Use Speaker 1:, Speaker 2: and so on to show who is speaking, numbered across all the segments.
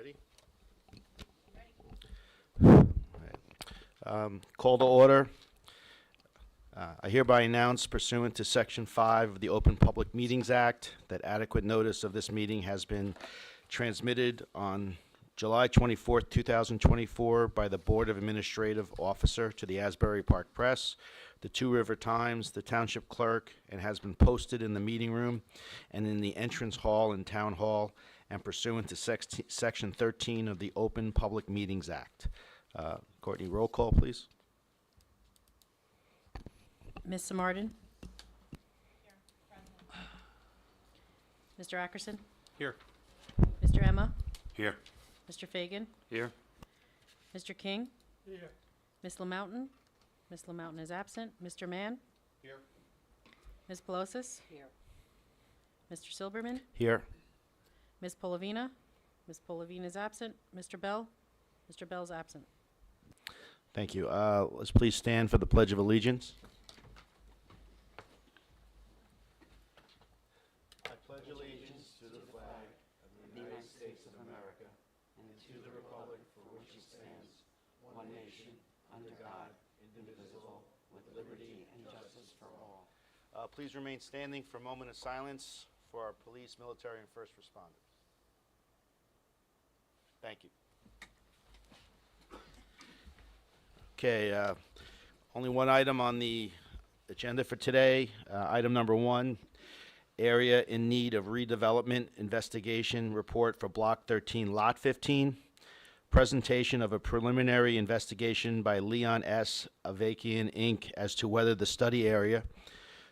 Speaker 1: Ready? Call to order. I hereby announce pursuant to Section 5 of the Open Public Meetings Act that adequate notice of this meeting has been transmitted on July 24th, 2024 by the Board of Administrative Officer to the Asbury Park Press, the Two River Times, the Township Clerk, and has been posted in the meeting room and in the entrance hall and town hall, and pursuant to Section 13 of the Open Public Meetings Act. Courtney, roll call, please.
Speaker 2: Ms. Martin? Mr. Ackerson?
Speaker 1: Here.
Speaker 2: Mr. Emma?
Speaker 1: Here.
Speaker 2: Mr. Fagan?
Speaker 1: Here.
Speaker 2: Mr. King?
Speaker 1: Here.
Speaker 2: Ms. LaMountain? Ms. LaMountain is absent. Mr. Mann?
Speaker 1: Here.
Speaker 2: Ms. Pelosis? Here. Mr. Silberman?
Speaker 1: Here.
Speaker 2: Ms. Polavina? Ms. Polavina is absent. Mr. Bell? Mr. Bell is absent.
Speaker 1: Thank you. Let's please stand for the Pledge of Allegiance. I pledge allegiance to the flag of the United States of America and to the republic for which it stands, one nation, under God, indivisible, with liberty and justice for all. Please remain standing for a moment of silence for our police, military, and first responders. Thank you. Okay, only one item on the agenda for today. Item number 1, area in need of redevelopment investigation report for Block 13, Lot 15. Presentation of a preliminary investigation by Leon S. Avakian, Inc. as to whether the study area,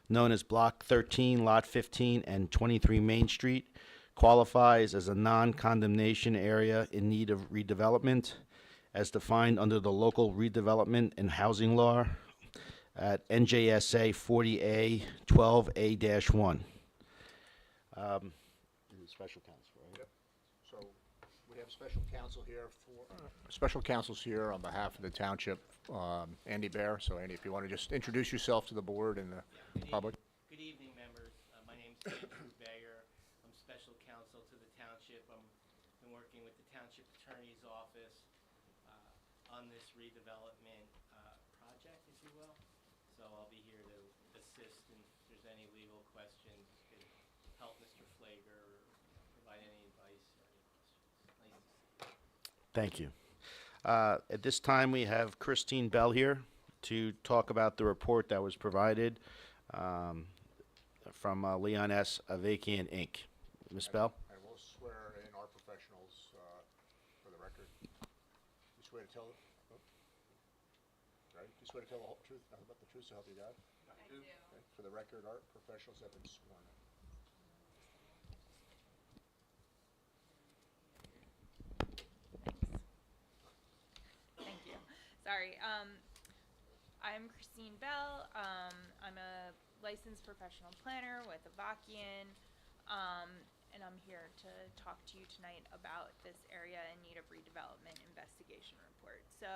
Speaker 1: known as Block 13, Lot 15 and 23 Main Street, qualifies as a non-condemnation area in need of redevelopment, as defined under the local redevelopment and housing law at NJSA 40A 12A-1. Special counsel, right?
Speaker 3: Yep. So we have special counsel here special counsel's here on behalf of the township, Andy Bear. So Andy, if you want to just introduce yourself to the board and the public.
Speaker 4: Good evening, members. My name's Andrew Bayer. I'm special counsel to the township. I've been working with the township attorney's office on this redevelopment project, if you will. So I'll be here to assist, and if there's any legal questions, to help Mr. Flager or provide any advice or any questions. Nice to see you.
Speaker 1: Thank you. At this time, we have Christine Bell here to talk about the report that was provided from Leon S. Avakian, Inc. Ms. Bell?
Speaker 3: I will swear in our professionals for the record. You swear to tell right? You swear to tell the whole truth, nothing but the truth, so help you God?
Speaker 5: I do.
Speaker 3: Okay. For the record, our professionals have been sworn in.
Speaker 5: Thank you. Sorry. I'm Christine Bell. I'm a licensed professional planner with Avakian, and I'm here to talk to you tonight about this area in need of redevelopment investigation report. So,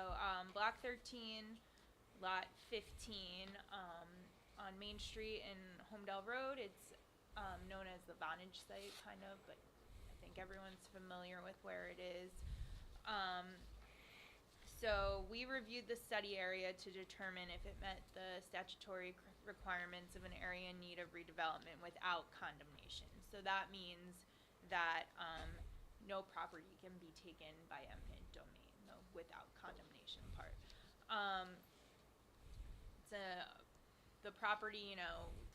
Speaker 5: Block 13, Lot 15, on Main Street and Holmdel Road. It's known as the Vonage site, kind of, but I think everyone's familiar with where it is. So we reviewed the study area to determine if it met the statutory requirements of an area in need of redevelopment without condemnation. So that means that no property can be taken by eminent domain, the without condemnation part. The property,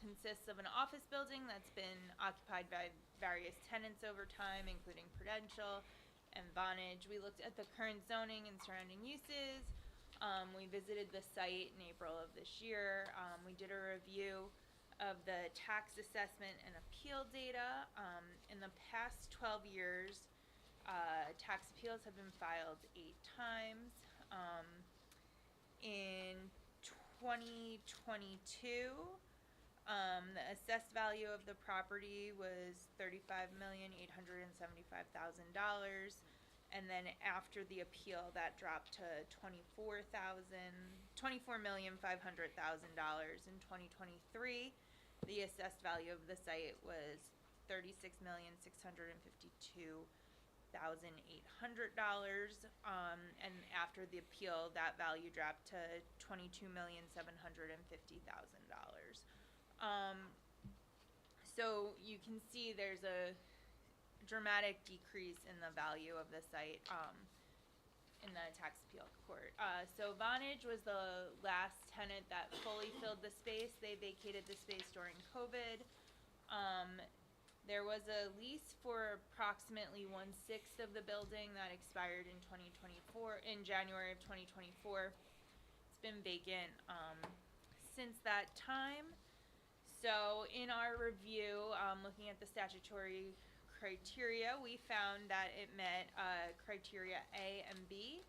Speaker 5: consists of an office building that's been occupied by various tenants over time, including Prudential and Vonage. We looked at the current zoning and surrounding uses. We visited the site in April of this year. We did a review of the tax assessment and appeal data. In the past 12 years, tax appeals have been filed 8 times. In 2022, the assessed value of the property was $35,875,000, and then after the appeal, that dropped to $24,500,000. In 2023, the assessed value of the site was $36,652,000. And after the appeal, that value dropped to $22,750,000. So you can see there's a dramatic decrease in the value of the site in the tax appeal court. So Vonage was the last tenant that fully filled the space. They vacated the space during COVID. There was a lease for approximately 1/6 of the building that expired in 2024, in January of 2024. It's been vacant since that time. So in our review, looking at the statutory criteria, we found that it met criteria A and B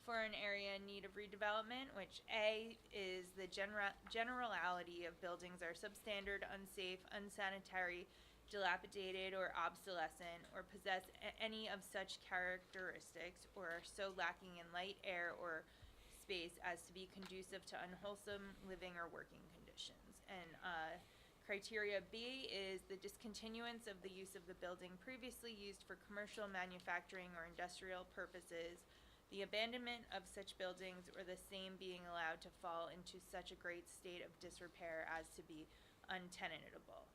Speaker 5: for an area in need of redevelopment, which A is the generality of buildings are substandard, unsafe, unsanitary, dilapidated, or obsolescent, or possess any of such characteristics, or are so lacking in light, air, or space as to be conducive to unwholesome living or working conditions. And criteria B is the discontinuance of the use of the building previously used for commercial, manufacturing, or industrial purposes, the abandonment of such buildings, or the same being allowed to fall into such a great state of disrepair as to be untenantable.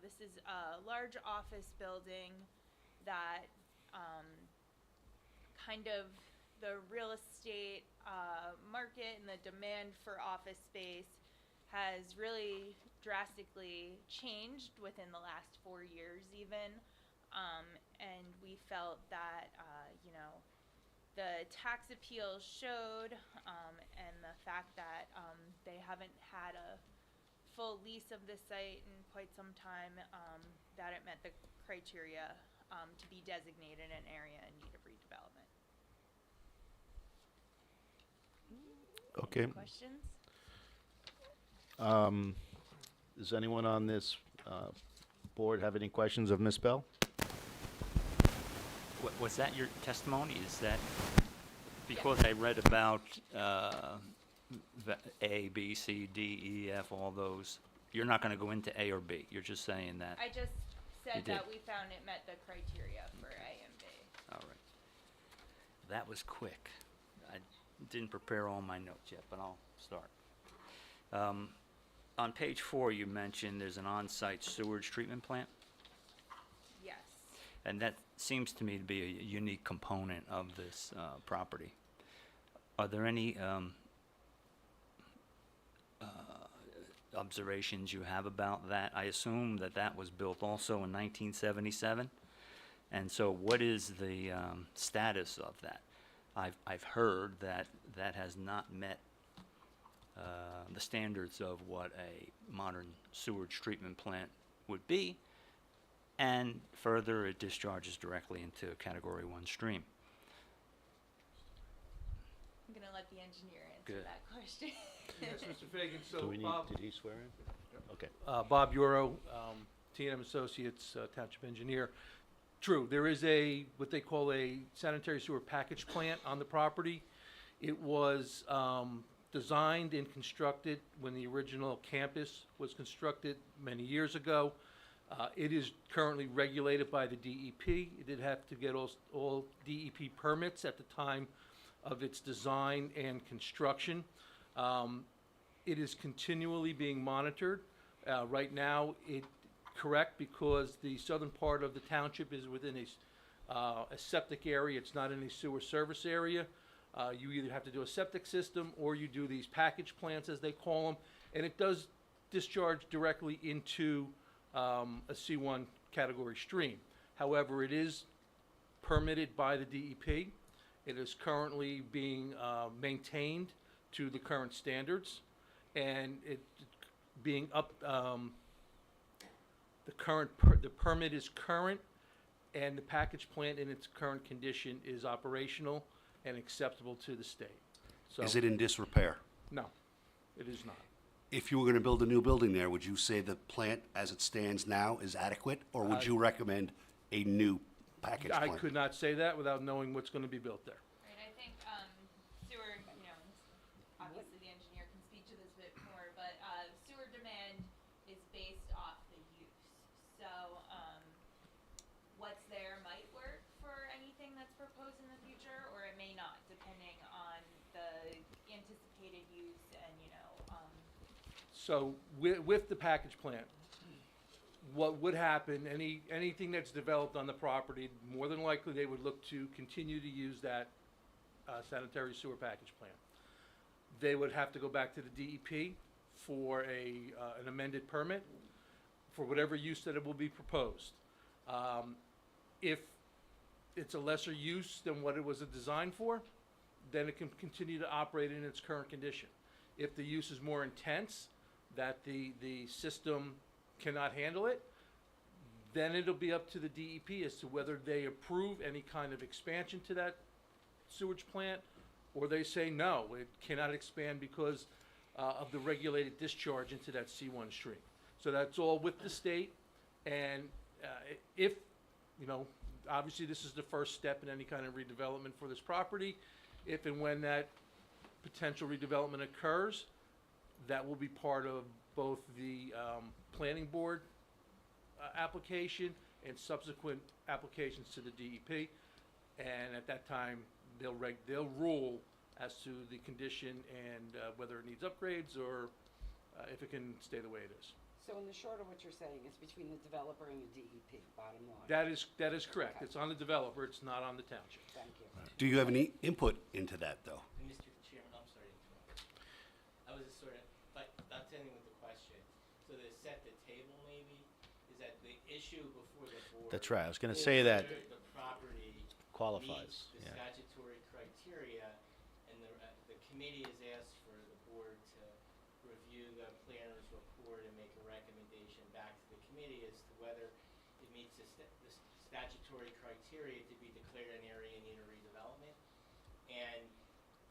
Speaker 5: This is a large office building that kind of the real estate market and the demand for office space has really drastically changed within the last 4 years even. And we felt that, the tax appeals showed, and the fact that they haven't had a full lease of the site in quite some time, that it met the criteria to be designated an area in need of redevelopment.
Speaker 1: Okay.
Speaker 5: Questions?
Speaker 1: Does anyone on this board have any questions of Ms. Bell?
Speaker 6: Was that your testimony? Is that, because I read about A, B, C, D, E, F, all those, you're not going to go into A or B, you're just saying that?
Speaker 5: I just
Speaker 6: You
Speaker 5: said
Speaker 6: did.
Speaker 5: that we found it met the criteria for A and B.
Speaker 6: All right. That was quick. I didn't prepare all my notes yet, but I'll start. On page 4, you mentioned there's an on-site sewage treatment plant,
Speaker 5: Yes.
Speaker 6: and that seems to me to be a unique component of this property. Are there any observations you have about that? I assume that that was built also in 1977, and so what is the status of that? I've heard that that has not met the standards of what a modern sewage treatment plant would be, and further, it discharges directly into a Category 1 stream.
Speaker 5: I'm gonna let the engineer answer
Speaker 6: Good.
Speaker 5: that question.
Speaker 7: Yes, Mr. Fagan,
Speaker 1: Do
Speaker 7: so
Speaker 1: we need,
Speaker 7: Bob,
Speaker 1: did he swear in? Okay.
Speaker 7: Bob Euro, T&M Associates, Township Engineer. True, there is what they call a sanitary sewer package plant on the property. It was designed and constructed when the original campus was constructed many years ago. It is currently regulated by the DEP. It did have to get all DEP permits at the time of its design and construction. It is continually being monitored. Right now, correct, because the southern part of the township is within a septic area. It's not in a sewer service area. You either have to do a septic system or you do these package plants, as they call them, and it does discharge directly into a C1 category stream. However, it is permitted by the DEP. It is currently being maintained to the current standards, and it being up. The permit is current, and the package plant in its current condition is operational and acceptable to the state. So,
Speaker 8: Is it in disrepair?
Speaker 7: no, it is not.
Speaker 8: If you were going to build a new building there, would you say the plant as it stands now is adequate, or would you recommend a new package
Speaker 7: I
Speaker 8: plant?
Speaker 7: could not say that without knowing what's going to be built there.
Speaker 5: Right, I think, sewer, obviously the engineer can speak to this a bit more, but, sewer demand is based off the use. So, what's there proposed in the future, or it may not, depending on the anticipated use and,
Speaker 7: So with the package plant, what would happen, anything that's developed on the property, more than likely they would look to continue to use that sanitary sewer package plant. They would have to go back to the DEP for an amended permit for whatever use that it will be proposed. If it's a lesser use than what it was designed for, then it can continue to operate in its current condition. If the use is more intense, that the system cannot handle it, then it'll be up to the DEP as to whether they approve any kind of expansion to that sewage plant, or they say, no, it cannot expand because of the regulated discharge into that C1 stream. So that's all with the state, and if, obviously this is the first step in any kind of redevelopment for this property. If and when that potential redevelopment occurs, that will be part of both the planning board application and subsequent applications to the DEP. And at that time, they'll rule as to the condition and whether it needs upgrades or if it can stay the way it is.
Speaker 9: So in the short of what you're saying, it's between the developer and the DEP, bottom line.
Speaker 7: That is correct.
Speaker 9: Okay.
Speaker 7: It's on the developer, it's not on the township.
Speaker 9: Thank you.
Speaker 8: Do you have any input into that, though?
Speaker 4: And Mr. Chairman, I'm sorry to interrupt. I was just sort of, not ending with the question. So to set the table maybe, is that the issue before the board.
Speaker 1: That's right, I was gonna
Speaker 4: is
Speaker 1: say that
Speaker 4: whether the property
Speaker 1: qualifies,
Speaker 4: meets the
Speaker 1: yeah.
Speaker 4: statutory criteria, and the committee has asked for the board to review the planner's report and make a recommendation back to the committee as to whether it meets the statutory criteria to be declared an area in need of redevelopment. And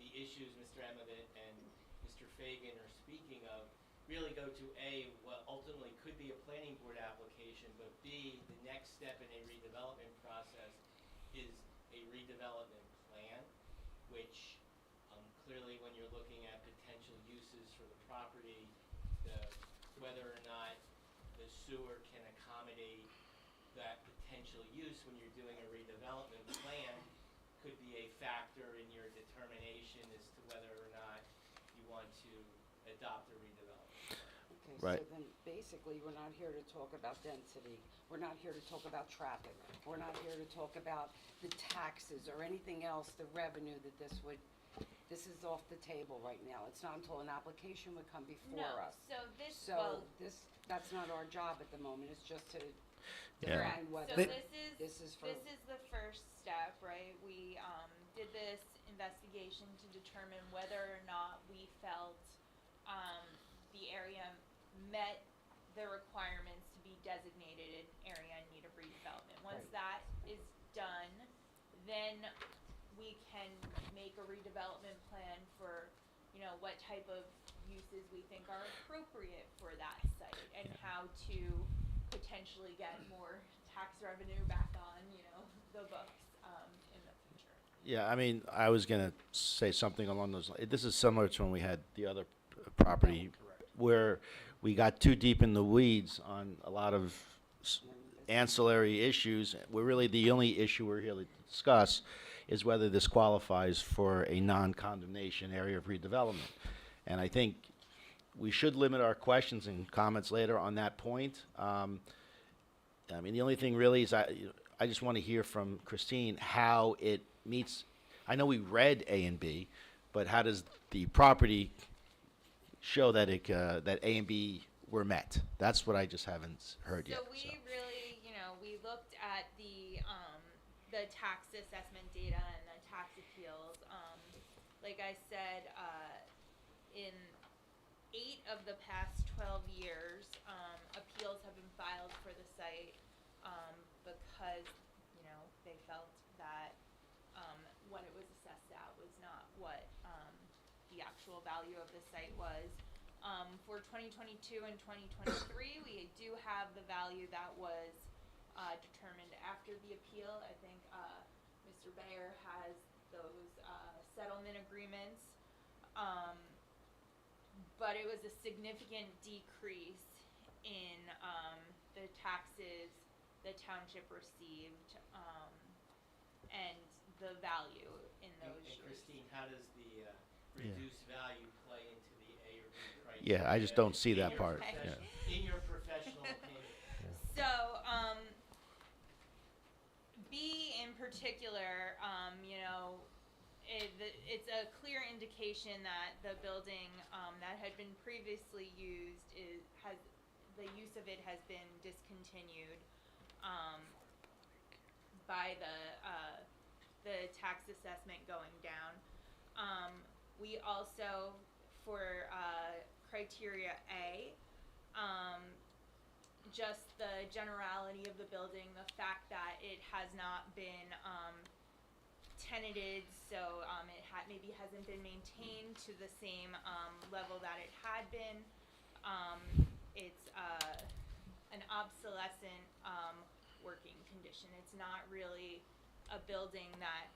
Speaker 4: the issues Mr. Emmett and Mr. Fagan are speaking of really go to A, what ultimately could be a planning board application, but B, the next step in a redevelopment process is a redevelopment plan, which clearly when you're looking at potential uses for the property, whether or not the sewer can accommodate that potential use when you're doing a redevelopment plan could be a factor in your determination as to whether or not you want to adopt a redevelopment.
Speaker 9: Okay,
Speaker 1: Right.
Speaker 9: so then basically, we're not here to talk about density. We're not here to talk about traffic. We're not here to talk about the taxes or anything else, the revenue that this is off the table right now. It's not until an application would come before
Speaker 5: no,
Speaker 9: us.
Speaker 5: so this,
Speaker 9: So
Speaker 5: well,
Speaker 9: that's not our job at the moment. It's just to
Speaker 1: Yeah.
Speaker 9: define
Speaker 5: correct.
Speaker 9: whether
Speaker 5: So
Speaker 9: this is for.
Speaker 5: this is the first step, right? We did this investigation to determine whether or not we felt the area met the requirements to be designated an area in need of redevelopment. Once
Speaker 9: Right.
Speaker 5: that is done, then we can make a redevelopment plan for, what type of uses we think are appropriate for that site and how to potentially get more tax revenue back on, the books in the future.
Speaker 1: Yeah, I mean, I was gonna say something along those lines. This is similar to when we had the other property where we got too deep in the weeds on a lot of ancillary issues. We're really, the only issue we're here to discuss is whether this qualifies for a non-condemnation area of redevelopment. And I think we should limit our questions and comments later on that point. I mean, the only thing really is I just want to hear from Christine how it meets. I know we read A and B, but how does the property show that that A and B were met? That's what I just haven't heard yet.
Speaker 5: So we really, we looked at the tax assessment data and the tax appeals. Like I said, in 8 of the past 12 years, appeals have been filed for the site because, they felt that what it was assessed at was not what the actual value of the site was. For 2022 and 2023, we do have the value that was determined after the appeal. I think Mr. Bayer has those settlement agreements. But it was a significant decrease in the taxes the township received. And the value in
Speaker 4: And
Speaker 5: those shoes.
Speaker 4: Christine, how does the reduced value play into the A or B criteria?
Speaker 1: Yeah, I just don't see
Speaker 4: in
Speaker 1: that
Speaker 4: your
Speaker 1: part.
Speaker 5: Okay.
Speaker 1: Yeah.
Speaker 4: In your professional opinion?
Speaker 5: So, B in particular, it's a clear indication that the building, that had been previously used the use of it has been discontinued, by the tax assessment going down. We also, for, criteria A, just the generality of the building, the fact that it has not been, tenanted, so, it maybe hasn't been maintained to the same, level that it had been. It's, an obsolescent, working condition. It's not really a building that,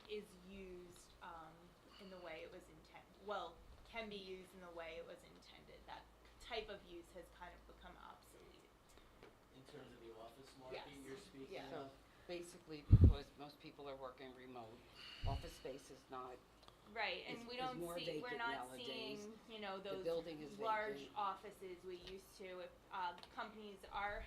Speaker 5: is used, in the way it was can be used in the way it was intended. That type of use has kind of become obsolete.
Speaker 4: In terms of the office market
Speaker 5: Yes.
Speaker 4: you're speaking
Speaker 5: Yeah.
Speaker 9: So
Speaker 4: of?
Speaker 9: basically, because most people are working remote, office space is not,
Speaker 5: Right, and
Speaker 9: Is-
Speaker 5: we
Speaker 9: is
Speaker 5: don't
Speaker 9: more
Speaker 5: see, we're
Speaker 9: vacant
Speaker 5: not
Speaker 9: nowadays.
Speaker 5: seeing,
Speaker 9: The
Speaker 5: those
Speaker 9: building is
Speaker 5: large
Speaker 9: vacant.
Speaker 5: offices we used to. If, companies are,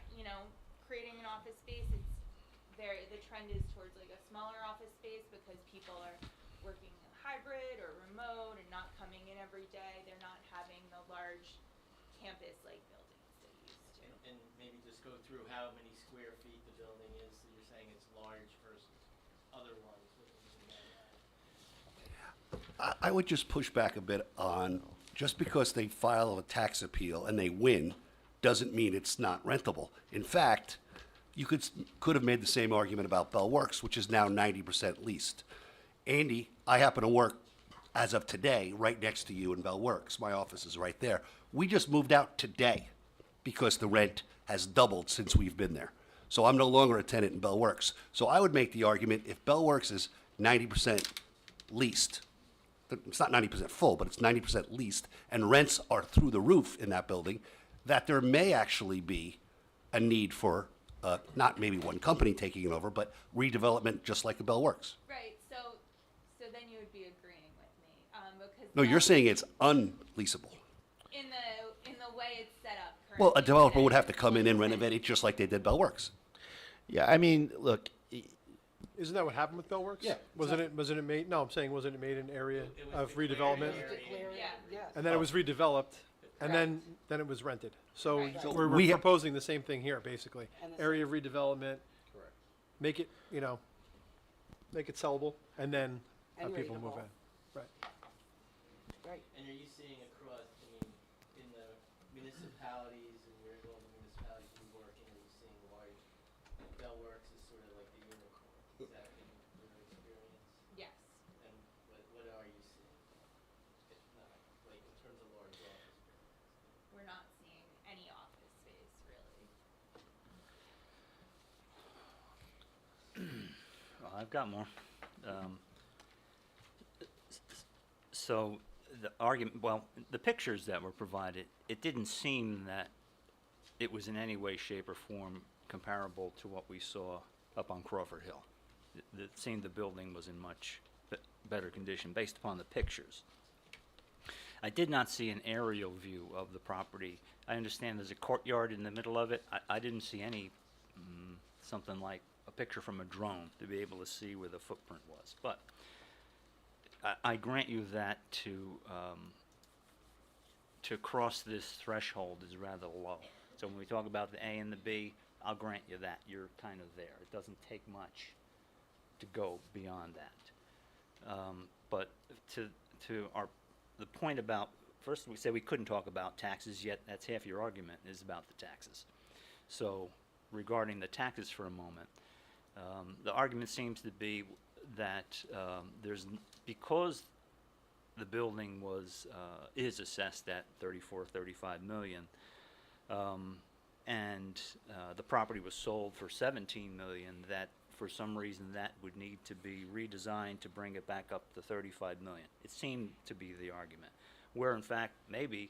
Speaker 5: creating an office space, the trend is towards like a smaller office space because people are working hybrid or remote and not coming in every day. They're not having the large campus-like buildings they used to.
Speaker 4: And maybe just go through how many square feet the building is, so you're saying it's large versus other ones.
Speaker 8: I would just push back a bit on, just because they file a tax appeal and they win, doesn't mean it's not rentable. In fact, you could have made the same argument about Bell Works, which is now 90% leased. Andy, I happen to work, as of today, right next to you in Bell Works. My office is right there. We just moved out today because the rent has doubled since we've been there. So I'm no longer a tenant in Bell Works. So I would make the argument, if Bell Works is 90% leased, it's not 90% full, but it's 90% leased, and rents are through the roof in that building, that there may actually be a need for, not maybe one company taking it over, but redevelopment just like a Bell Works.
Speaker 5: Right, so then you would be agreeing with me, because.
Speaker 8: No, you're saying it's unleasable.
Speaker 5: In the way it's set up currently.
Speaker 8: Well, a developer would have to
Speaker 5: it's
Speaker 8: come in and
Speaker 5: 1%.
Speaker 8: renovate it just like they did Bell Works.
Speaker 1: Yeah, I mean, look,
Speaker 10: Isn't that what happened with Bellworks?
Speaker 8: Yeah.
Speaker 10: Wasn't it made, no, I'm saying, wasn't it made an area
Speaker 4: It was
Speaker 10: of
Speaker 4: declared
Speaker 10: redevelopment?
Speaker 4: area.
Speaker 9: declare,
Speaker 5: Yeah.
Speaker 9: yes.
Speaker 10: And then it was redeveloped, and then it was rented. So
Speaker 5: Right. So
Speaker 10: we're
Speaker 8: we have-
Speaker 10: proposing the same thing here, basically.
Speaker 9: And the
Speaker 10: Area of redevelopment,
Speaker 3: Correct.
Speaker 10: make it, make it sellable, and then have
Speaker 9: And
Speaker 10: people move
Speaker 9: rateable.
Speaker 10: in. Right.
Speaker 9: Right.
Speaker 4: And are you seeing across, in the municipalities and where all the municipalities you work in, are you seeing large, Bell Works is sort of like the unicorn? Is that in your experience?
Speaker 5: Yes.
Speaker 4: And what are you seeing? If not, like in terms of large office buildings?
Speaker 5: We're not seeing any office space, really.
Speaker 6: Well, I've got more. So the argument, well, the pictures that were provided, it didn't seem that it was in any way, shape, or form comparable to what we saw up on Crawford Hill. It seemed the building was in much better condition based upon the pictures. I did not see an aerial view of the property. I understand there's a courtyard in the middle of it. I didn't see any, something like a picture from a drone to be able to see where the footprint was. But I grant you that to cross this threshold is rather low. So when we talk about the A and the B, I'll grant you that. You're kind of there. It doesn't take much to go beyond that. But the point about, first we said we couldn't talk about taxes, yet that's half your argument is about the taxes. So regarding the taxes for a moment, the argument seems to be that because the building is assessed at 35 million, and the property was sold for 17 million, that for some reason that would need to be redesigned to bring it back up to 35 million. It seemed to be the argument, where in fact maybe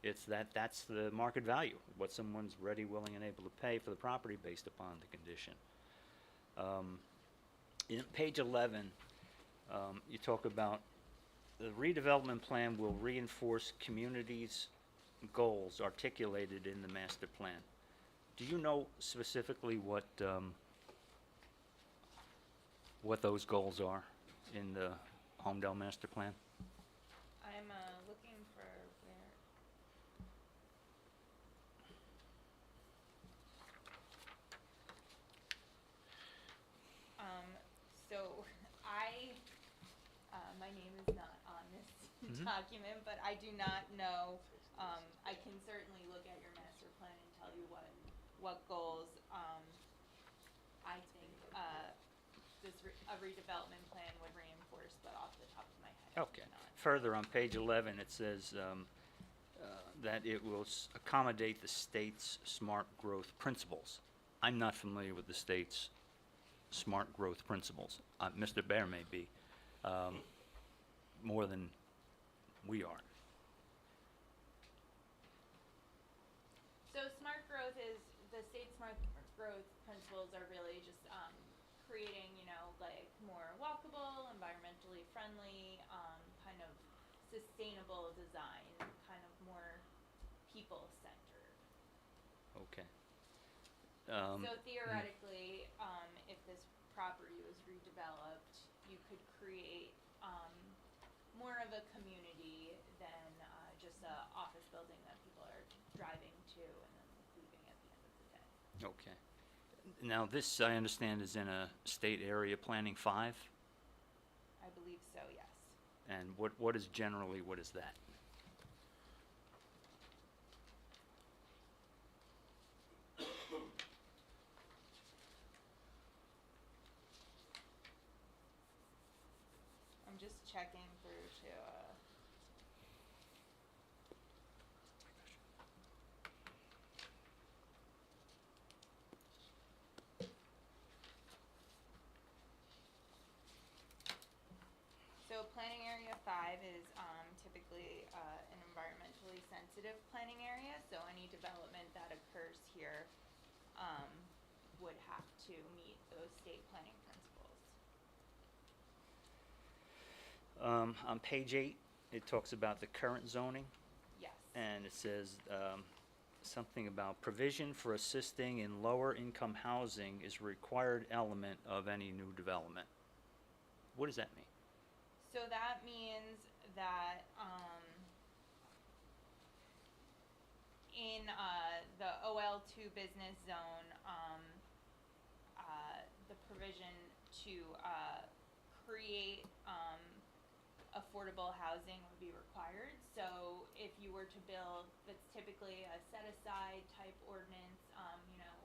Speaker 6: it's that's the market value, what someone's ready, willing, and able to pay for the property based upon the condition. in page 11, you talk about the redevelopment plan will reinforce communities' goals articulated in the master plan. Do you know specifically what those goals are in the Holmdel master plan?
Speaker 5: I'm looking for where. So my name is not on this document, but I do not know. I can certainly look at your master plan and tell you what goals I think a redevelopment plan would reinforce, but off the top of my head, I
Speaker 6: Okay.
Speaker 5: do not.
Speaker 6: Further on page 11, it says that it will accommodate the state's smart growth principles. I'm not familiar with the state's smart growth principles. Mr. Bear may be more than we are.
Speaker 5: So smart growth is, the state smart growth principles are really just creating, like more walkable, environmentally friendly, kind of sustainable design, kind of more people-centered.
Speaker 6: Okay.
Speaker 5: So theoretically, if this property was redeveloped, you could create more of a community than just a office building that people are driving to and then leaving at the end of the day.
Speaker 6: Okay. Now, this, I understand, is in a state area planning 5,
Speaker 5: I believe so, yes.
Speaker 6: and what is that?
Speaker 5: I'm just checking through to So planning area 5 is typically an environmentally sensitive planning area, so any development that occurs here would have to meet those state planning principles.
Speaker 6: On page 8, it talks about the current zoning,
Speaker 5: Yes.
Speaker 6: and it says something about provision for assisting in lower income housing is a required element of any new development. What does that mean?
Speaker 5: So that means that in the OL2 business zone, the provision to create affordable housing would be required. So if you were to build, that's typically a set-aside type ordinance,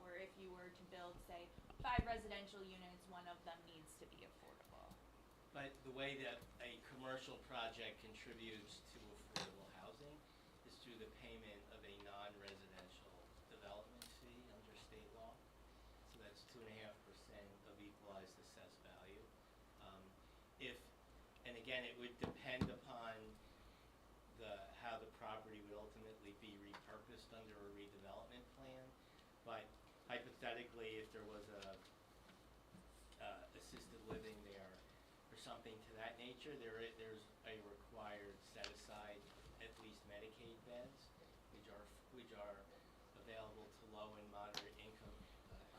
Speaker 5: or if you were to build, say, 5 residential units, one of them needs to be affordable.
Speaker 4: But the way that a commercial project contributes to affordable housing is through the payment of a non-residential development fee under state law. So that's 2.5% of equalized assessed value. And again, it would depend upon how the property would ultimately be repurposed under a redevelopment plan. But hypothetically, if there was a assisted living there or something to that nature, there's a required set aside at least Medicaid beds, which are available to low and moderate income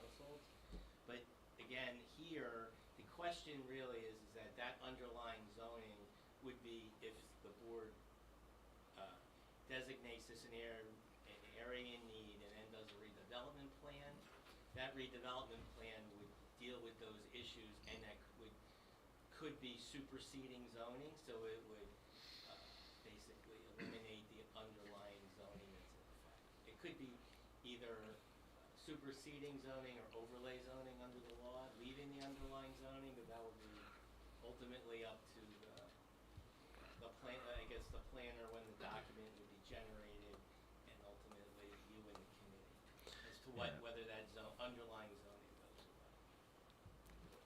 Speaker 4: households. But again, here the question really is that underlying zoning would be, if the board designates this an area in need and then does a redevelopment plan, that redevelopment plan would deal with those issues, and that could be superseding zoning, so it would basically eliminate the underlying zoning that's in effect. It could be either superseding zoning or overlay zoning under the law, leaving the underlying zoning, but that would be ultimately up to the plan, I guess the planner, when the document would be generated, and ultimately you and the committee, as to whether that underlying zoning goes away.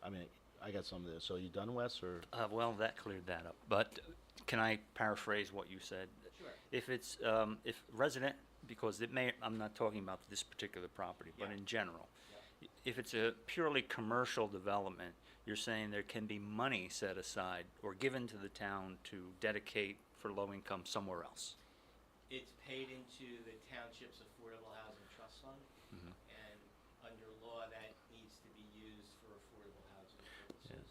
Speaker 1: I mean, I got some of this. So you done, Wes, or?
Speaker 6: Well, that cleared that up, but can I paraphrase what you said?
Speaker 4: Sure.
Speaker 6: If it's, if resident, because I'm not talking about this particular property, but
Speaker 4: Yeah.
Speaker 6: in general, if it's a purely commercial development, you're saying there can be money set aside or given to the town to dedicate for low income somewhere else?
Speaker 4: It's paid into the township's affordable housing trust fund, and under law, that needs to be used for affordable housing purposes.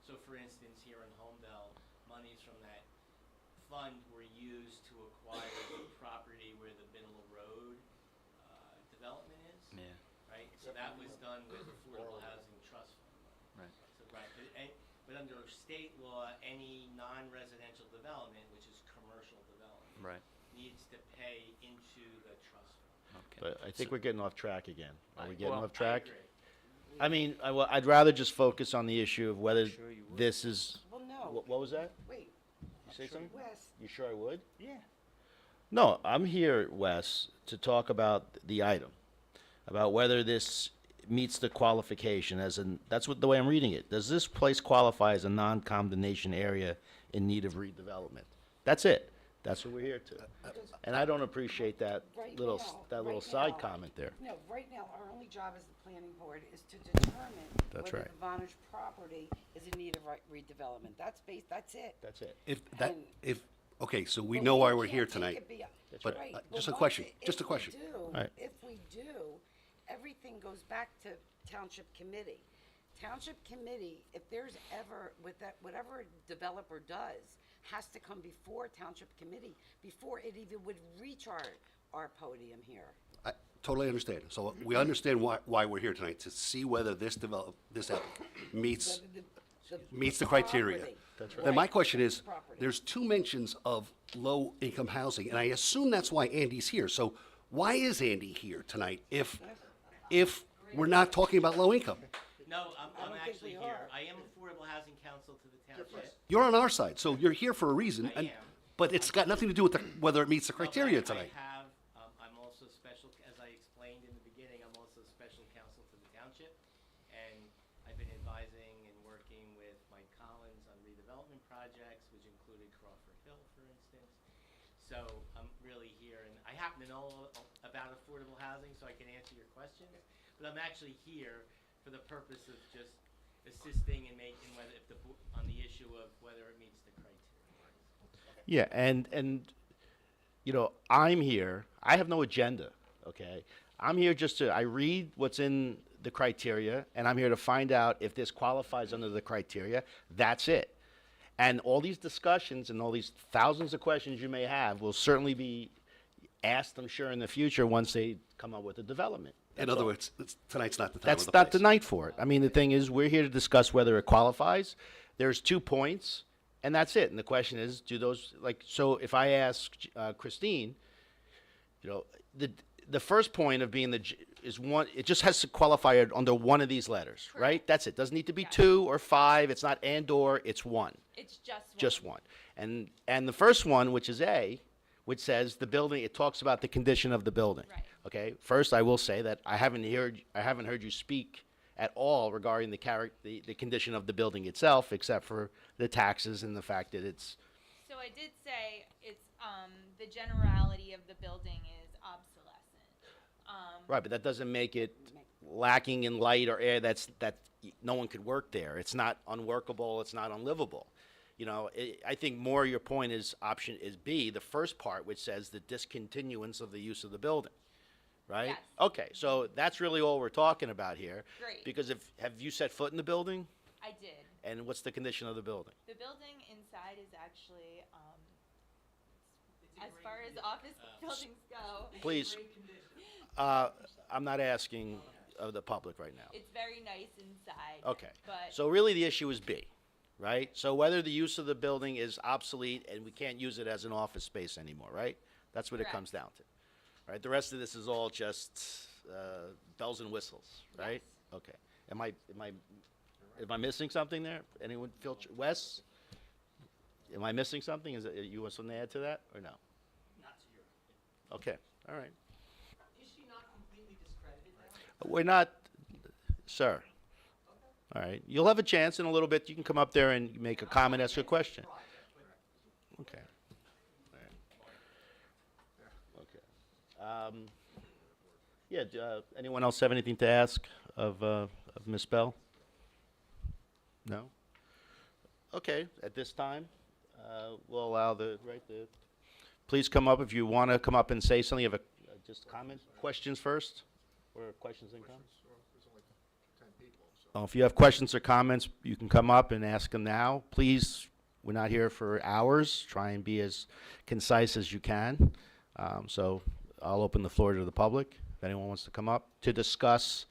Speaker 4: So for instance, here in Holmdel, monies from that fund were used to acquire the property where the Middle Road development is.
Speaker 6: Yeah,
Speaker 4: Right, so that was done with affordable housing trust fund money.
Speaker 6: right.
Speaker 4: So, right, but under state law, any non-residential development, which is commercial development,
Speaker 6: Right,
Speaker 4: needs to pay into the trust fund.
Speaker 6: okay.
Speaker 1: But I think we're getting off track again. Are we getting
Speaker 6: Well,
Speaker 1: off track?
Speaker 4: I agree.
Speaker 1: I mean, I'd rather just focus on the issue of whether
Speaker 6: Sure you would.
Speaker 1: this is,
Speaker 9: Well, no,
Speaker 1: what was that?
Speaker 9: wait,
Speaker 1: You say something?
Speaker 9: Wes,
Speaker 1: You sure I would?
Speaker 6: Yeah.
Speaker 1: No, I'm here, Wes, to talk about the item, about whether this meets the qualification as an, that's what, the way I'm reading it. Does this place qualify as a non-condemnation area in need of redevelopment? That's it. That's what we're here to. And I don't appreciate that
Speaker 9: right
Speaker 1: little,
Speaker 9: now-
Speaker 1: that little
Speaker 9: right
Speaker 1: side
Speaker 9: now-
Speaker 1: comment there.
Speaker 9: No, right now, our only job as the planning board is to determine
Speaker 1: That's
Speaker 9: whether
Speaker 1: right.
Speaker 9: the Vonage property is in need of redevelopment. That's it.
Speaker 1: That's it.
Speaker 8: If that,
Speaker 9: And-
Speaker 8: if, okay, so we
Speaker 9: But
Speaker 8: know why
Speaker 9: can't
Speaker 8: we're here
Speaker 9: take
Speaker 8: tonight.
Speaker 9: it beyo-
Speaker 8: But,
Speaker 9: right,
Speaker 8: just
Speaker 9: but
Speaker 8: a question,
Speaker 9: once-
Speaker 8: just a
Speaker 9: if we
Speaker 8: question.
Speaker 9: do-
Speaker 1: Right.
Speaker 9: If we do, everything goes back to township committee. Township committee, if there's ever, with that, whatever a developer does, has to come before township committee, before it even would reach our podium here.
Speaker 8: I totally understand. So we understand why we're here tonight, to see whether this applicant meets
Speaker 9: Whether
Speaker 8: the criteria.
Speaker 9: property.
Speaker 1: That's
Speaker 8: Then my
Speaker 9: Right.
Speaker 8: question is,
Speaker 9: Property.
Speaker 8: there's two mentions of low-income housing, and I assume that's why Andy's here. So why is Andy here tonight if we're not talking about low income?
Speaker 4: No, I'm
Speaker 9: don't think
Speaker 4: actually
Speaker 9: we
Speaker 4: here.
Speaker 9: are.
Speaker 4: I am affordable housing counsel to the township.
Speaker 8: You're on our side, so you're here for a reason.
Speaker 4: I am.
Speaker 8: But it's got nothing to do with whether it meets the criteria tonight.
Speaker 4: I have, I'm also special, as I explained in the beginning, I'm also special counsel to the township. And I've been advising and working with Mike Collins on redevelopment projects, which included Crawford Hill, for instance. So I'm really here, and I happen to know about affordable housing, so I can answer your questions. But I'm actually here for the purpose of just assisting and making whether, if the, on the issue of whether it meets the criteria.
Speaker 1: Yeah, and, you know, I'm here, I have no agenda, okay? I'm here just to, I read what's in the criteria, and I'm here to find out if this qualifies under the criteria. That's it. And all these discussions and all these thousands of questions you may have will certainly be asked, I'm sure, in the future once they come up with a development.
Speaker 8: In
Speaker 1: That's
Speaker 8: other
Speaker 1: all.
Speaker 8: words, tonight's not the time or
Speaker 1: That's
Speaker 8: the
Speaker 1: not the
Speaker 8: place.
Speaker 1: night for it. I mean, the thing is, we're here to discuss whether it qualifies. There's 2 points, and that's it. And the question is, do those, like, so if I ask Christine, you know, the first point of being is one, it just has to qualify under one of these letters, right?
Speaker 5: Correct.
Speaker 1: That's it. Doesn't need to be
Speaker 5: Yeah.
Speaker 1: 2 or 5. It's not and/or, it's one.
Speaker 5: It's just one.
Speaker 1: Just one. And the first one, which is A, which says the building, it talks about the condition of the building.
Speaker 5: Right.
Speaker 1: Okay, first I will say that I haven't heard you speak at all regarding the condition of the building itself, except for the taxes and the fact that it's,
Speaker 5: So I did say it's, the generality of the building is obsolescent.
Speaker 1: right, but that doesn't make it lacking in light or air, that no one could work there. It's not unworkable, it's not unlivable. You know, I think more your point is option is B, the first part, which says the discontinuance of the use of the building, right?
Speaker 5: Yes.
Speaker 1: Okay, so that's really all we're talking about here.
Speaker 5: Great.
Speaker 1: Because have you set foot in the building?
Speaker 5: I did.
Speaker 1: And what's the condition of the building?
Speaker 5: The building inside is actually, as far as office buildings go,
Speaker 1: Please, I'm not asking of the public right now.
Speaker 5: it's very nice inside.
Speaker 1: Okay,
Speaker 5: But
Speaker 1: so really the issue is B, right? So whether the use of the building is obsolete and we can't use it as an office space anymore, right? That's what it
Speaker 5: Correct.
Speaker 1: comes down to, right? The rest of this is all just bells and whistles, right? Okay. Am I missing something there? Anyone feel, Wes? Am I missing something? Is it, you want something to add to that, or no?
Speaker 4: Not to your.
Speaker 1: Okay, all right.
Speaker 4: Is she not completely discredited now?
Speaker 1: We're not, sir. All right, you'll have a chance in a little bit. You can come up there and make a comment, ask a question. Okay. All right. Okay. Yeah, anyone else have anything to ask of Ms. Bell? No? Okay, at this time, we'll allow please come up if you want to come up and say something. You have just comments, questions first? Or questions and comments?
Speaker 3: There's only 10 people, so.
Speaker 1: If you have questions or comments, you can come up and ask them now. Please, we're not here for hours. Try and be as concise as you can. So I'll open the floor to the public, if anyone wants to come up, to discuss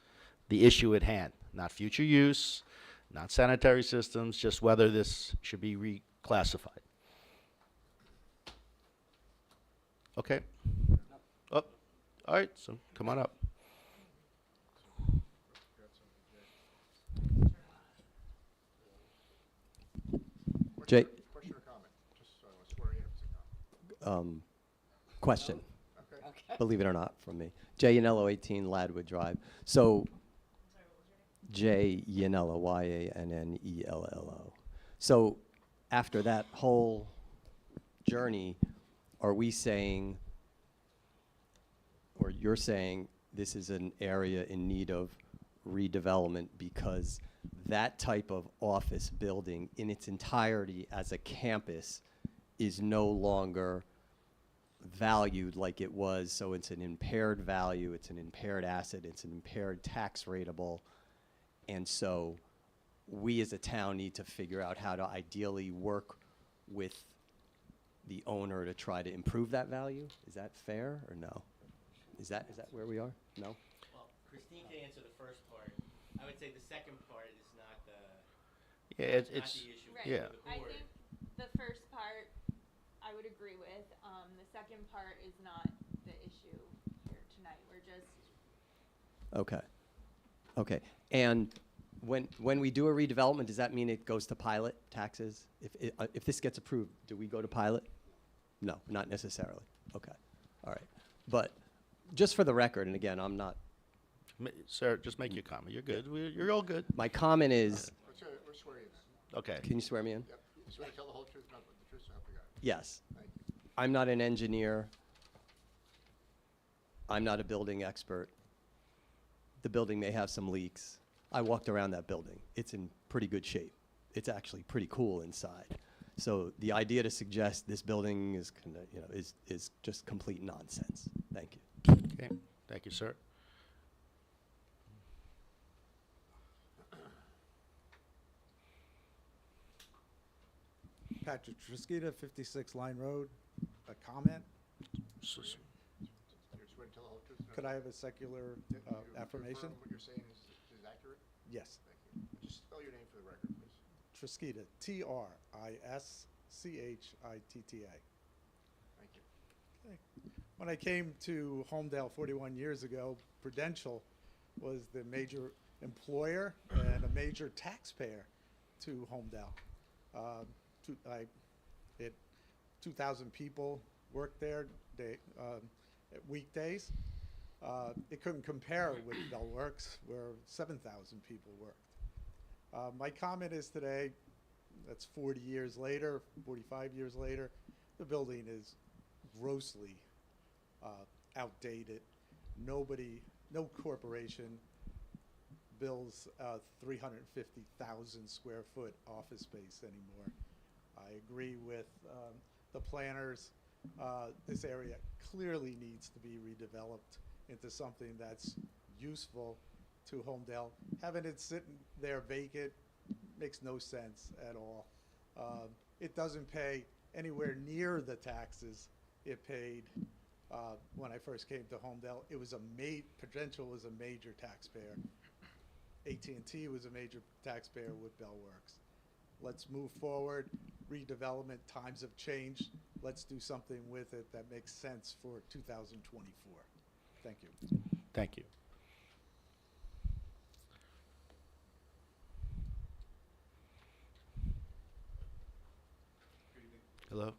Speaker 1: the issue at hand. Not future use, not sanitary systems, just whether this should be reclassified. Okay? Oh, all right, so come on up.
Speaker 11: Jay,
Speaker 3: Question or comment? Just so I want to swear in if it's a comment.
Speaker 11: question,
Speaker 3: Okay.
Speaker 11: believe it or not, from me. Jay Yanello, 18 Ladwood Drive. So, Jay Yanello, Yannello. So, after that whole journey, are we saying, or you're saying, this is an area in need of redevelopment because that type of office building in its entirety as a campus is no longer valued like it was, so it's an impaired value, it's an impaired asset, it's an impaired tax rateable, and so we as a town need to figure out how to ideally work with the owner to try to improve that value? Is that fair or no? Is that where we are? No?
Speaker 4: Well, Christine can answer the first part. I would say the second part is not the,
Speaker 1: Yeah,
Speaker 4: not the issue
Speaker 5: Right.
Speaker 1: Yeah.
Speaker 4: for the
Speaker 5: I
Speaker 4: board.
Speaker 5: think the first part I would agree with. The second part is not the issue here tonight. We're just,
Speaker 11: Okay. Okay. And when we do a redevelopment, does that mean it goes to pilot taxes? If this gets approved, do we go to pilot? No, not necessarily. Okay. All right. But just for the record, and again, I'm not,
Speaker 1: Sir, just make your comment. You're good. You're all good.
Speaker 11: my comment is,
Speaker 3: We're swearing in.
Speaker 1: Okay.
Speaker 11: can you swear me in?
Speaker 3: Yep. You swear to tell the whole truth, nothing but the truth, so help you God.
Speaker 11: Yes.
Speaker 3: Thank you.
Speaker 11: I'm not an engineer. I'm not a building expert. The building may have some leaks. I walked around that building. It's in pretty good shape. It's actually pretty cool inside. So the idea to suggest this building is, is just complete nonsense. Thank you.
Speaker 1: Okay. Thank you, sir.
Speaker 12: Patrick Trisquita, 56 Line Road. A comment?
Speaker 1: So- so-
Speaker 3: You swear to tell the whole truth,
Speaker 12: Could I have a secular
Speaker 3: Yeah, you
Speaker 12: affirmation?
Speaker 3: confirm what you're saying is accurate?
Speaker 12: Yes.
Speaker 3: Thank you. Just spell your name for the record, please.
Speaker 12: Trisquita, Triscitta.
Speaker 3: Thank you.
Speaker 12: When I came to Holmdel 41 years ago, Prudential was the major employer and a major taxpayer to Holmdel. 2,000 people worked there at weekdays. It couldn't compare with Bell Works, where 7,000 people worked. My comment is today, that's 40 years later, 45 years later, the building is grossly outdated. No corporation builds 350,000 square foot office space anymore. I agree with the planners. This area clearly needs to be redeveloped into something that's useful to Holmdel. Having it sitting there vacant makes no sense at all. It doesn't pay anywhere near the taxes it paid when I first came to Holmdel. It was Prudential was a major taxpayer. AT&T was a major taxpayer with Bell Works. Let's move forward. Redevelopment, times have changed. Let's do something with it that makes sense for 2024. Thank you.
Speaker 1: Thank you. Hello?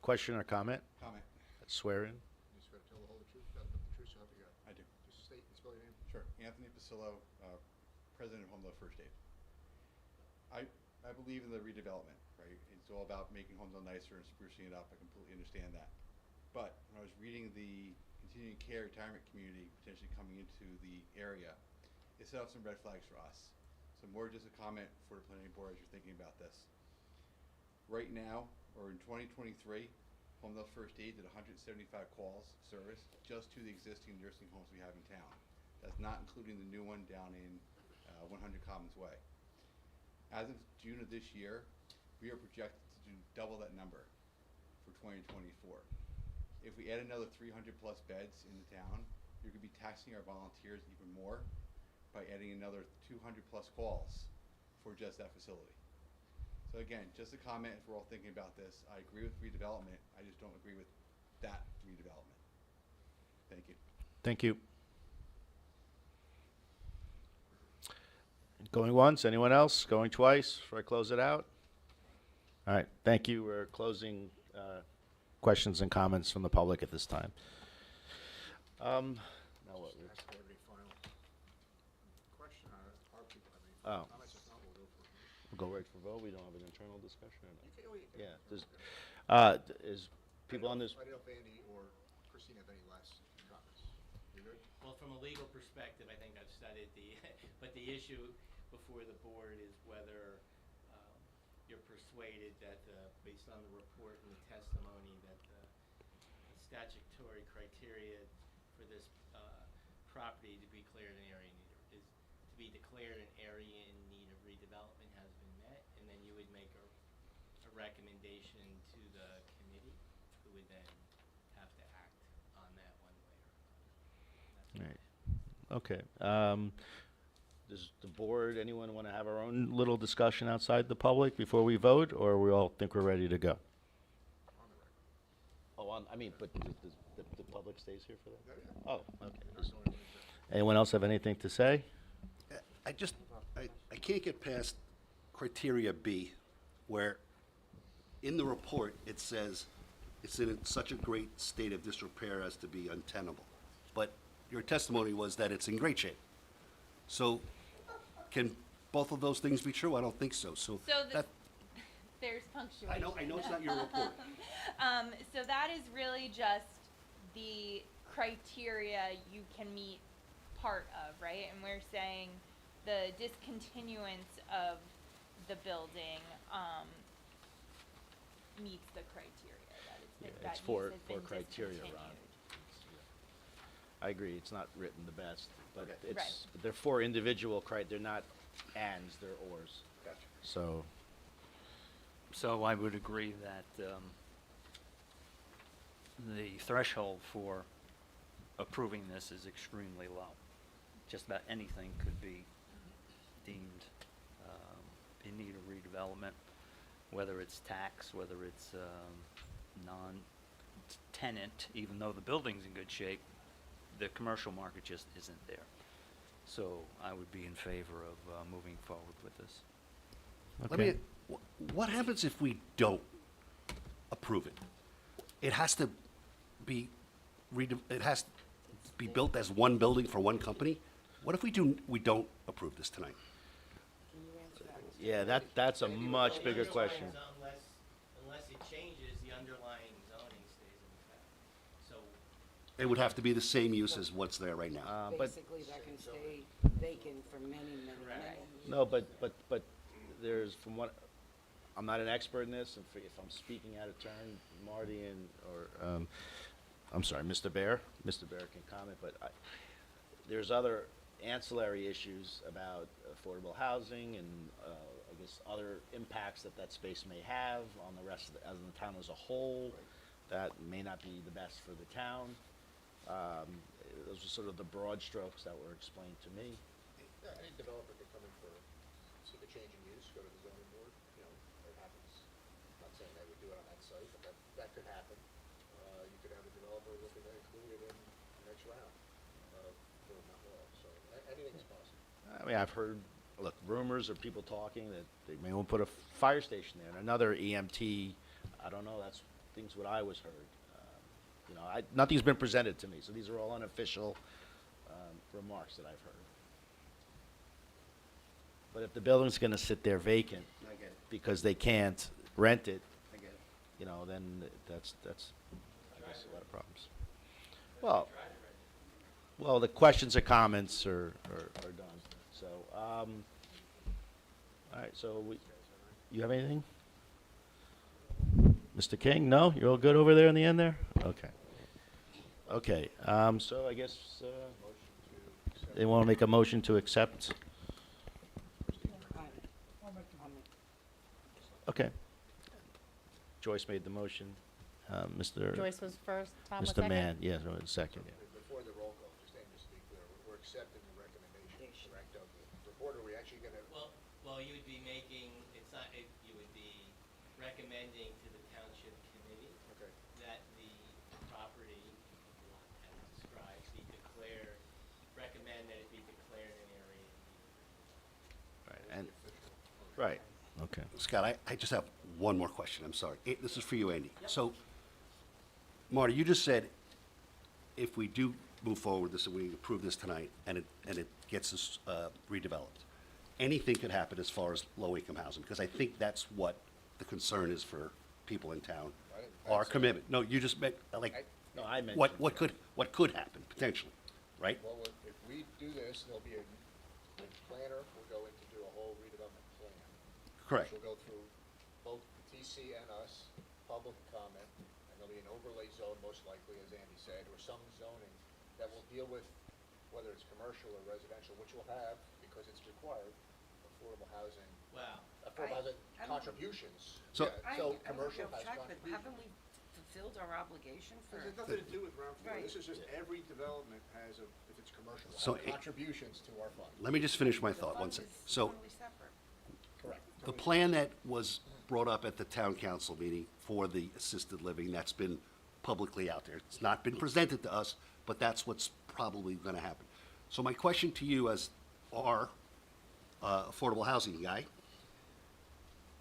Speaker 1: Question or comment?
Speaker 13: Comment.
Speaker 1: Swear in.
Speaker 3: You swear to tell the whole truth, nothing but the truth, so help you God.
Speaker 13: I do.
Speaker 3: Just state and spell your name.
Speaker 13: Sure. Anthony Pasillo, President of Holmdel First Aid. I believe in the redevelopment, right? It's all about making Holmdel nicer and sprucing it up. I completely understand that. But when I was reading the continuing care retirement community potentially coming into the area, it set off some red flags for us. So more just a comment for the planning board as you're thinking about this. Right now, or in 2023, Holmdel First Aid did 175 calls service just to the existing nursing homes we have in town. That's not including the new one down in 100 Commons Way. As of June of this year, we are projected to do double that number for 2024. If we add another 300 plus beds in the town, you're going to be taxing our volunteers even more by adding another 200 plus calls for just that facility. So again, just a comment if we're all thinking about this. I agree with redevelopment. I just don't agree with that redevelopment. Thank you.
Speaker 1: Thank you. Going once, anyone else? Going twice before I close it out? All right, thank you. We're closing questions and comments from the public at this time. Now what?
Speaker 3: Ask for every final question, our people have any
Speaker 1: Oh.
Speaker 3: comments, if not, we'll go for it.
Speaker 1: We'll go right for vote. We don't have an internal discussion or
Speaker 3: You
Speaker 1: no?
Speaker 3: can- you can-
Speaker 1: Yeah. Is people on this?
Speaker 3: I don't know if Andy or Christine have any last comments. You good?
Speaker 4: Well, from a legal perspective, I think I've studied the, but the issue before the board is whether you're persuaded that, based on the report and the testimony, that the statutory criteria for this property to be declared an area in need of, is to be declared an area in need of redevelopment has been met, and then you would make a recommendation to the committee, who would then have to act on that one way or another. That's
Speaker 1: Right. Okay. Does the board, anyone want to have our own little discussion outside the public before we vote, or we all think we're ready to go? Oh, I mean, but the public stays here for that? Oh, okay. Anyone else have anything to say?
Speaker 8: I can't get past criteria B, where in the report, it says it's in such a great state of disrepair as to be untenable. But your testimony was that it's in great shape. So can both of those things be true? I don't think so. So that,
Speaker 5: There's punctuation.
Speaker 8: I know it's not your report.
Speaker 5: So that is really just the criteria you can meet part of, right? And we're saying the discontinuance of the building meets the criteria. That
Speaker 1: Yeah,
Speaker 5: that
Speaker 1: it's
Speaker 5: use
Speaker 1: for
Speaker 5: has been
Speaker 1: criteria, Ron.
Speaker 5: discontinued.
Speaker 1: I agree, it's not written the best, but
Speaker 3: Okay.
Speaker 1: it's, they're for individual they're not ands, they're ors.
Speaker 3: Gotcha.
Speaker 6: So I would agree that the threshold for approving this is extremely low. Just about anything could be deemed in need of redevelopment, whether it's tax, whether it's non-tenant, even though the building's in good shape, the commercial market just isn't there. So I would be in favor of moving forward with this.
Speaker 8: Let me, what happens if we don't approve it? It has to be it has to be built as one building for one company? What if we don't approve this tonight?
Speaker 9: Can you answer that? Mr.
Speaker 1: Yeah, that's a much bigger question.
Speaker 4: Unless it changes, the underlying zoning stays in effect. So
Speaker 8: It would have to be the same use as what's there right now.
Speaker 1: But,
Speaker 9: Basically, that can stay vacant for many, many, many years.
Speaker 1: no, but there's, from what, I'm not an expert in this, if I'm speaking out of turn, Marty I'm sorry, Mr. Bear can comment, but there's other ancillary issues about affordable housing and, I guess, other impacts that space may have on the rest of the town as a whole, that may not be the best for the town. Those are sort of the broad strokes that were explained to me.
Speaker 3: Yeah, any developer could come in for, see the change in use, go to the zoning board, you know, it happens. Not saying they would do it on that site, but that could happen. You could have a developer looking to include it in the next round, building that wall, so anything's possible.
Speaker 1: I mean, I've heard, look, rumors or people talking that they may want to put a fire station there, and another EMT, I don't know, that's things what I was heard. You know, nothing's been presented to me, so these are all unofficial remarks that I've heard. But if the building's gonna sit there vacant
Speaker 8: I get it.
Speaker 1: because they can't rent it,
Speaker 8: I get it.
Speaker 1: you know, then that's, I guess, a lot of problems. Well, Well, the questions or comments are done, so, all right, so you have anything? Mr. King, no? You're all good over there in the end there? Okay. Okay, so I guess, they want to make a motion to accept? Okay. Joyce made the motion, Mr.
Speaker 2: Joyce was first, Tom was
Speaker 1: Mr.
Speaker 2: second?
Speaker 1: Mann, yes, second, yeah.
Speaker 3: Before the roll call, just to be clear, we're accepting the recommendation, correct, of the report, are we actually gonna?
Speaker 4: Well, you would be making, it's not, you would be recommending to the township committee
Speaker 3: Okay.
Speaker 4: that the property, as described, be declared, recommend that it be declared an area in need of
Speaker 1: Right, and, right, okay.
Speaker 8: Scott, I just have one more question, I'm sorry. This is for you, Andy. So, Marty, you just said if we do move forward with this, and we approve this tonight, and it gets us redeveloped, anything could happen as far as low-income housing, because I think that's what the concern is for people in town. Our commitment. No, you just meant, like,
Speaker 1: No, I mentioned.
Speaker 8: what could happen, potentially, right?
Speaker 3: Well, if we do this, there'll be the planner will go in to do a whole redevelopment plan.
Speaker 8: Correct.
Speaker 3: Which will go through both TC and us, public comment, and there'll be an overlay zone, most likely, as Andy said, or some zoning that will deal with whether it's commercial or residential, which will have, because it's required, affordable housing,
Speaker 4: Wow.
Speaker 3: affordable housing
Speaker 9: I don't-
Speaker 3: contributions.
Speaker 8: So-
Speaker 3: Yeah,
Speaker 9: I
Speaker 3: so
Speaker 9: don't
Speaker 3: commercial
Speaker 9: know,
Speaker 3: has
Speaker 9: Chuck, but
Speaker 3: contributions.
Speaker 9: haven't we fulfilled our obligation for?
Speaker 3: This has nothing to do with round four.
Speaker 9: Right.
Speaker 3: This is just every development has a, if it's commercial, will
Speaker 8: So
Speaker 3: have
Speaker 8: it-
Speaker 3: contributions to our fund.
Speaker 8: Let me just finish my thought, one
Speaker 9: The
Speaker 8: second.
Speaker 9: fund is
Speaker 8: So,
Speaker 9: totally separate.
Speaker 3: Correct.
Speaker 8: the plan that was brought up at the town council meeting for the assisted living, that's been publicly out there. It's not been presented to us, but that's what's probably gonna happen. So my question to you as our affordable housing guy,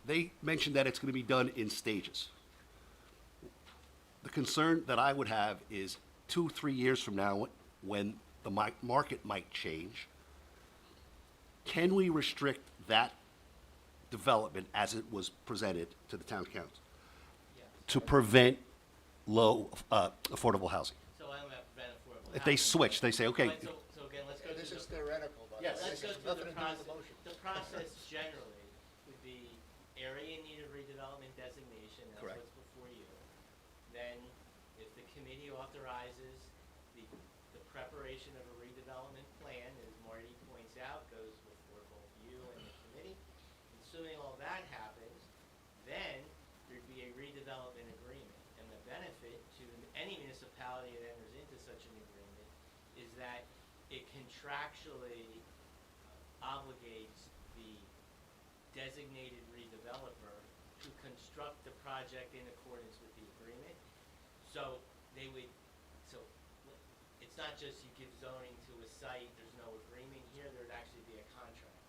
Speaker 8: they mentioned that it's gonna be done in stages. The concern that I would have is 2-3 years from now, when the market might change, can we restrict that development as it was presented to the town council to prevent low, affordable housing?
Speaker 4: So I don't have to prevent affordable
Speaker 8: If they
Speaker 4: housing.
Speaker 8: switch, they say, okay,
Speaker 4: Right, so again, let's go
Speaker 3: This
Speaker 4: through
Speaker 3: is
Speaker 4: the,
Speaker 3: theoretical, but
Speaker 8: Yes.
Speaker 4: let's
Speaker 3: this
Speaker 4: go
Speaker 3: has
Speaker 4: through
Speaker 3: nothing to do with
Speaker 4: the
Speaker 3: the
Speaker 4: process.
Speaker 3: motion.
Speaker 4: The process generally would be area in need of redevelopment designation, that's
Speaker 8: Correct.
Speaker 4: what's before you. Then, if the committee authorizes the preparation of a redevelopment plan, as Marty points out, goes before both you and the committee. Assuming all that happens, then there'd be a redevelopment agreement. And the benefit to any municipality that enters into such an agreement is that it contractually obligates the designated redeveloper to construct the project in accordance with the agreement. So they would, so it's not just you give zoning to a site, there's no agreement here, there'd actually be a contract.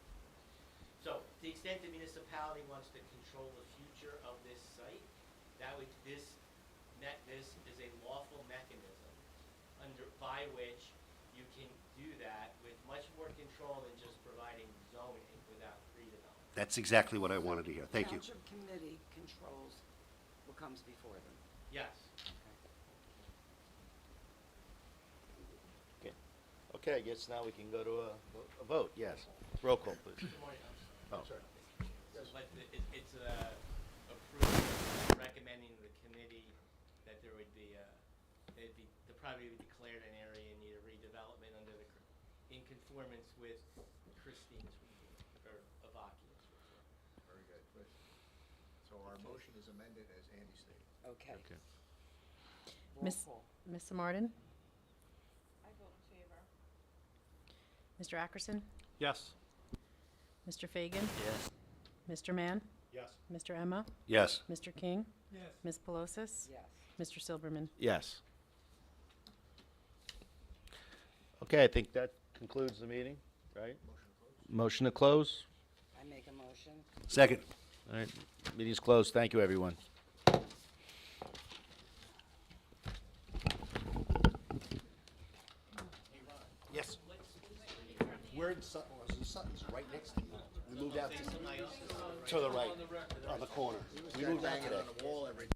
Speaker 4: So to the extent the municipality wants to control the future of this site, this is a lawful mechanism by which you can do that with much more control than just providing zoning without redevelopment.
Speaker 8: that's exactly what I wanted to hear. Thank you.
Speaker 9: Township committee controls what comes before them.
Speaker 4: Yes.
Speaker 1: Okay. Okay, I guess now we can go to a vote, yes. Roll call, please.
Speaker 4: Good morning, I'm sorry.
Speaker 1: Oh.
Speaker 4: But it's approved, recommending to the committee that there would be, the property would be declared an area in need of redevelopment under in conformance with Christine's report, or Avakian's report.
Speaker 3: Very good. So our motion is amended as Andy stated.
Speaker 9: Okay.
Speaker 1: Okay.
Speaker 9: Roll
Speaker 2: Miss,
Speaker 9: call.
Speaker 2: Mr. Martin?
Speaker 5: I vote in favor.
Speaker 2: Mr. Ackerson?
Speaker 10: Yes.
Speaker 2: Mr. Fagan?
Speaker 6: Yes.
Speaker 2: Mr. Mann?
Speaker 10: Yes.
Speaker 2: Mr. Emma?
Speaker 8: Yes.
Speaker 2: Mr. King?
Speaker 10: Yes.
Speaker 2: Ms. Pelosis?
Speaker 9: Yes.
Speaker 2: Mr. Silverman?
Speaker 1: Yes. Okay, I think that concludes the meeting, right? Motion to close?
Speaker 9: I make a motion.
Speaker 8: Second.
Speaker 1: All right, meeting's closed. Thank you, everyone.
Speaker 8: Yes. We're in Sutton's, Sutton's right next to you. We moved out to the right, on the corner. We moved out today.
Speaker 3: On the wall every